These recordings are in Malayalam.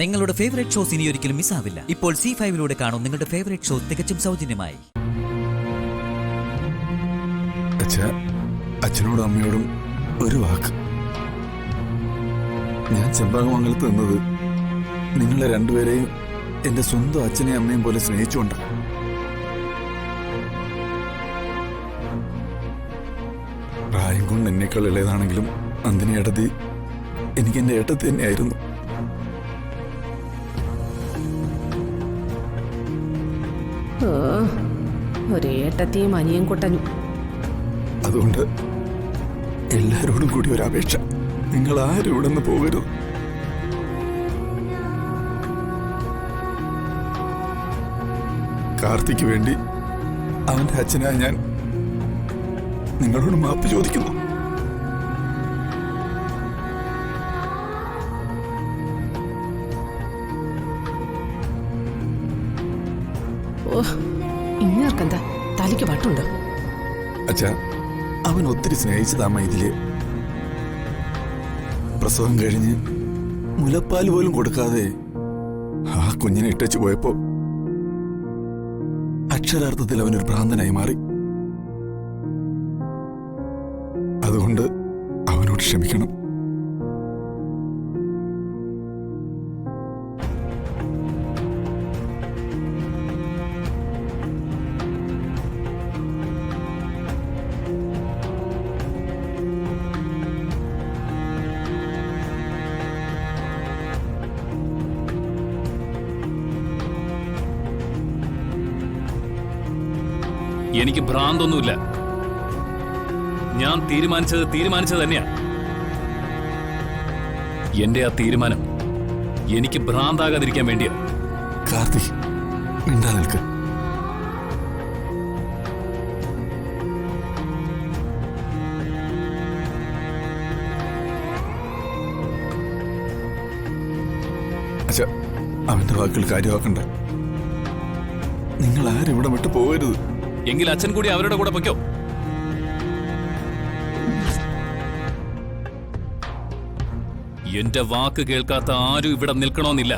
നിങ്ങളുടെ ഫേവറേറ്റ് ഷോസ് ഇനി ഒരിക്കലും മിസ്സാവില്ല. ഇപ്പോൾ C5 കാണും നിങ്ങളുടെ ഫേവറേറ്റ് ഷോ തികച്ചും സൗജന്യമായി. അച്ഛനോടും അമ്മയോടും ഒരു വാക്ക്. ഞാൻ ചെമ്പാകമംഗലത്ത് നിന്നത് നിങ്ങളെ രണ്ടുപേരെയും എന്റെ സ്വന്തം അച്ഛനെയും അമ്മയും പോലെ സ്നേഹിച്ചുകൊണ്ട. പ്രായം കൊണ്ട് എന്നേക്കാൾ ഇളയതാണെങ്കിലും നന്ദിനി ഏട്ടത്തി എനിക്ക് എന്റെ ഏട്ടത്തി തന്നെയായിരുന്നു. ഒരേട്ടത്തെയും അനിയൻ കുട്ടനും. അതുകൊണ്ട് എല്ലാരോടും കൂടി ഒരു അപേക്ഷ, നിങ്ങൾ ആരും ഇവിടെ നിന്ന് പോകരുത്. കാർത്തിക്ക് വേണ്ടി അവന്റെ അച്ഛനായ ഞാൻ നിങ്ങളോട് മാപ്പ് ചോദിക്കുന്നു. ഇങ്ങർക്കെന്താ തലയ്ക്ക് പട്ടുണ്ടോ? അച്ഛാ, അവൻ ഒത്തിരി സ്നേഹിച്ചതാ ഇതില്. പ്രസവം കഴിഞ്ഞ് മുലപ്പാൽ പോലും കൊടുക്കാതെ ആ കുഞ്ഞിനെ ഇട്ടച്ചു പോയപ്പോ അക്ഷരാർത്ഥത്തിൽ അവനൊരു ഭ്രാന്തനായി മാറി. അതുകൊണ്ട് അവനോട് ക്ഷമിക്കണം. എനിക്ക് ഭ്രാന്തൊന്നുമില്ല. ഞാൻ തീരുമാനിച്ചത് തന്നെയാ. എന്റെ ആ തീരുമാനം എനിക്ക് ഭ്രാന്താകാതിരിക്കാൻ വേണ്ടിയാ. കാർത്തിക്, മിണ്ടാ നിൽക്ക്. അച്ഛാ, അവന്റെ വാക്കുകൾ കാര്യമാക്കണ്ട. നിങ്ങൾ ആരും ഇവിടെ വിട്ടു പോകരുത്. എങ്കിൽ അച്ഛൻ കൂടി അവരുടെ കൂടെ പൊയ്ക്കോ. എന്റെ വാക്ക് കേൾക്കാത്ത ആരും ഇവിടെ നിൽക്കണമെന്നില്ല.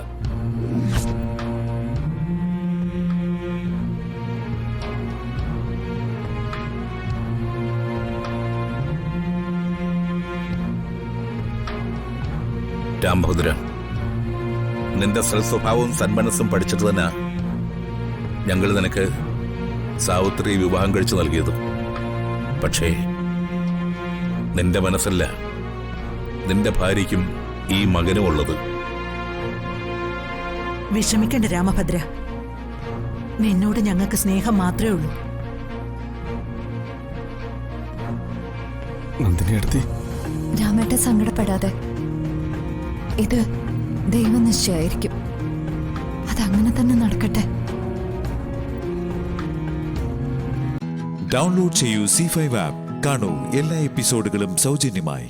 രാംഭദ്ര, നിന്റെ സൽസ്വഭാവവും സന്മനസ്സും പഠിച്ചിട്ട് തന്നെ ഞങ്ങൾ നിനക്ക് സാവിത്രി വിവാഹം കഴിച്ചു നൽകിയത്. പക്ഷേ നിന്റെ മനസ്സല്ല, നിന്റെ ഭാര്യയ്ക്കും ഈ മകനും ഉള്ളത്. വിഷമിക്കണ്ട രാമഭദ്ര, നിന്നോട് ഞങ്ങൾക്ക് സ്നേഹം മാത്രമേ ഉള്ളൂ. നന്ദിനി അടുത്തി രാമേട്ടൻ സങ്കടപ്പെടാതെ. ഇത് ദൈവനിശ്ചയായിരിക്കും. അതങ്ങനെ തന്നെ നടക്കട്ടെ. ഡൗൺലോഡ് ചെയ്യൂ C5 ആപ്പ്. കാണൂ എല്ലാ എപ്പിസോഡുകളും സൗജന്യമായി.